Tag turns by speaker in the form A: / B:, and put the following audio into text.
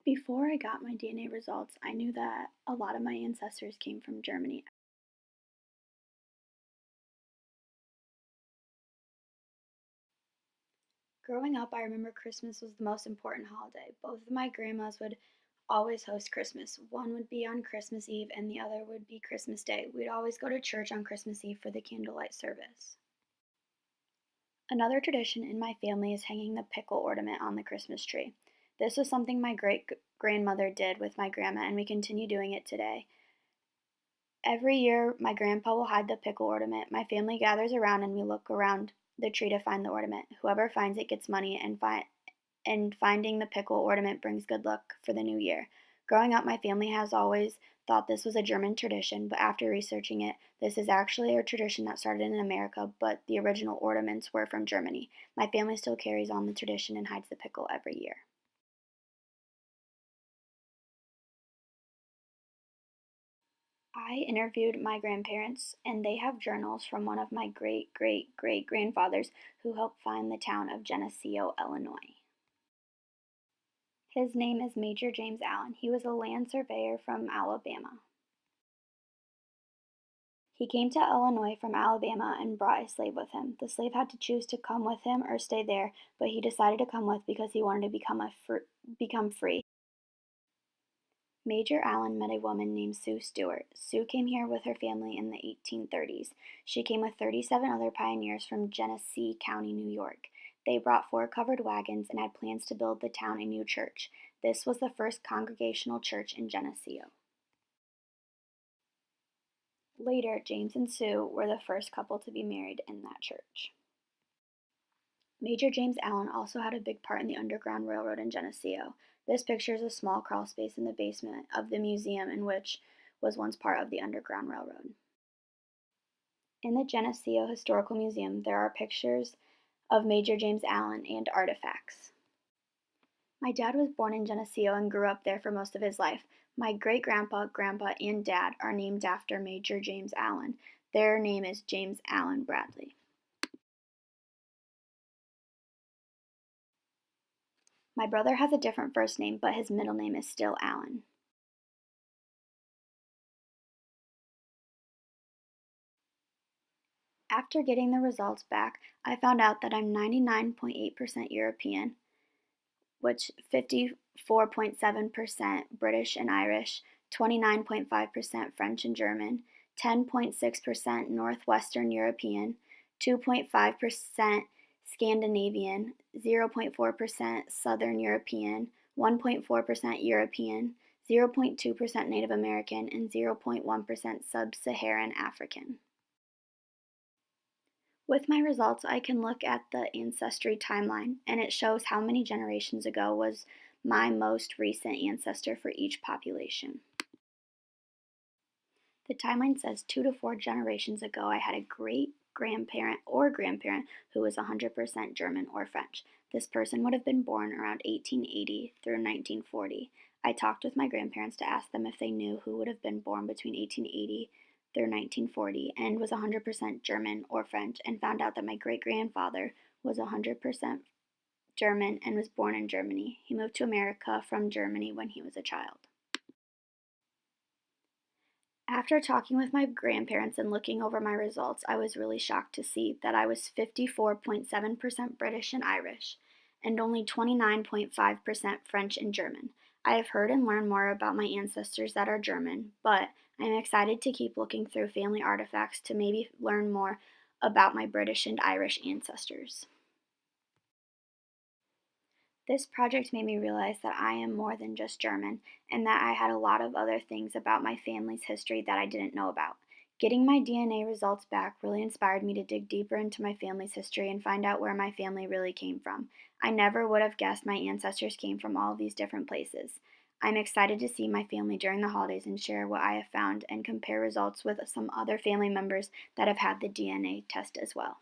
A: Before I got my DNA results, I knew that a lot of my ancestors came from Germany. Growing up, I remember Christmas was the most important holiday. Both of my grandmas would always host Christmas. One would be on Christmas Eve and the other would be Christmas Day. We'd always go to church on Christmas Eve for the candlelight service. Another tradition in my family is hanging the pickle ornament on the Christmas tree. This was something my great grandmother did with my grandma, and we continue doing it today. Every year, my grandpa will hide the pickle ornament. My family gathers around and we look around the tree to find the ornament. Whoever finds it gets money, and finding the pickle ornament brings good luck for the new year. Growing up, my family has always thought this was a German tradition, but after researching it, this is actually a tradition that started in America, but the original ornaments were from Germany. My family still carries on the tradition and hides the pickle every year. I interviewed my grandparents, and they have journals from one of my great great great grandfathers who helped find the town of Geneseo, Illinois. His name is Major James Allen. He was a land surveyor from Alabama. He came to Illinois from Alabama and brought a slave with him. The slave had to choose to come with him or stay there, but he decided to come with because he wanted to become free. Major Allen met a woman named Sue Stewart. Sue came here with her family in the 1830s. She came with 37 other pioneers from Genesee County, New York. They brought 4 covered wagons and had plans to build the town a new church. This was the first Congregational church in Geneseo. Later, James and Sue were the first couple to be married in that church. Major James Allen also had a big part in the Underground Railroad in Geneseo. This picture is a small crawl space in the basement of the museum in which was once part of the Underground Railroad. In the Geneseo Historical Museum, there are pictures of Major James Allen and artifacts. My dad was born in Geneseo and grew up there for most of his life. My great-grandpa, grandpa, and dad are named after Major James Allen. Their name is James Allen Bradley. My brother has a different first name, but his middle name is still Allen. After getting the results back, I found out that I'm 99.8% European, which 54.7% British and Irish, 29.5% French and German, 10.6% Northwestern European, 2.5% Scandinavian, 0.4% Southern European, 1.4% European, 0.2% Native American, and 0.1% Sub-Saharan African. With my results, I can look at the Ancestry timeline, and it shows how many generations ago was my most recent ancestor for each population. The timeline says 2 to 4 generations ago, I had a great grandparent or grandparent who was 100% German or French. This person would have been born around 1880 through 1940. I talked with my grandparents to ask them if they knew who would have been born between 1880 through 1940 and was 100% German or French, and found out that my great-grandfather was 100% German and was born in Germany. He moved to America from Germany when he was a child. After talking with my grandparents and looking over my results, I was really shocked to see that I was 54.7% British and Irish, and only 29.5% French and German. I have heard and learned more about my ancestors that are German, but I am excited to keep looking through family artifacts to maybe learn more about my British and Irish ancestors. This project made me realize that I am more than just German, and that I had a lot of other things about my family's history that I didn't know about. Getting my DNA results back really inspired me to dig deeper into my family's history and find out where my family really came from. I never would have guessed my ancestors came from all of these different places. I'm excited to see my family during the holidays and share what I have found and compare results with some other family members that have had the DNA test as well.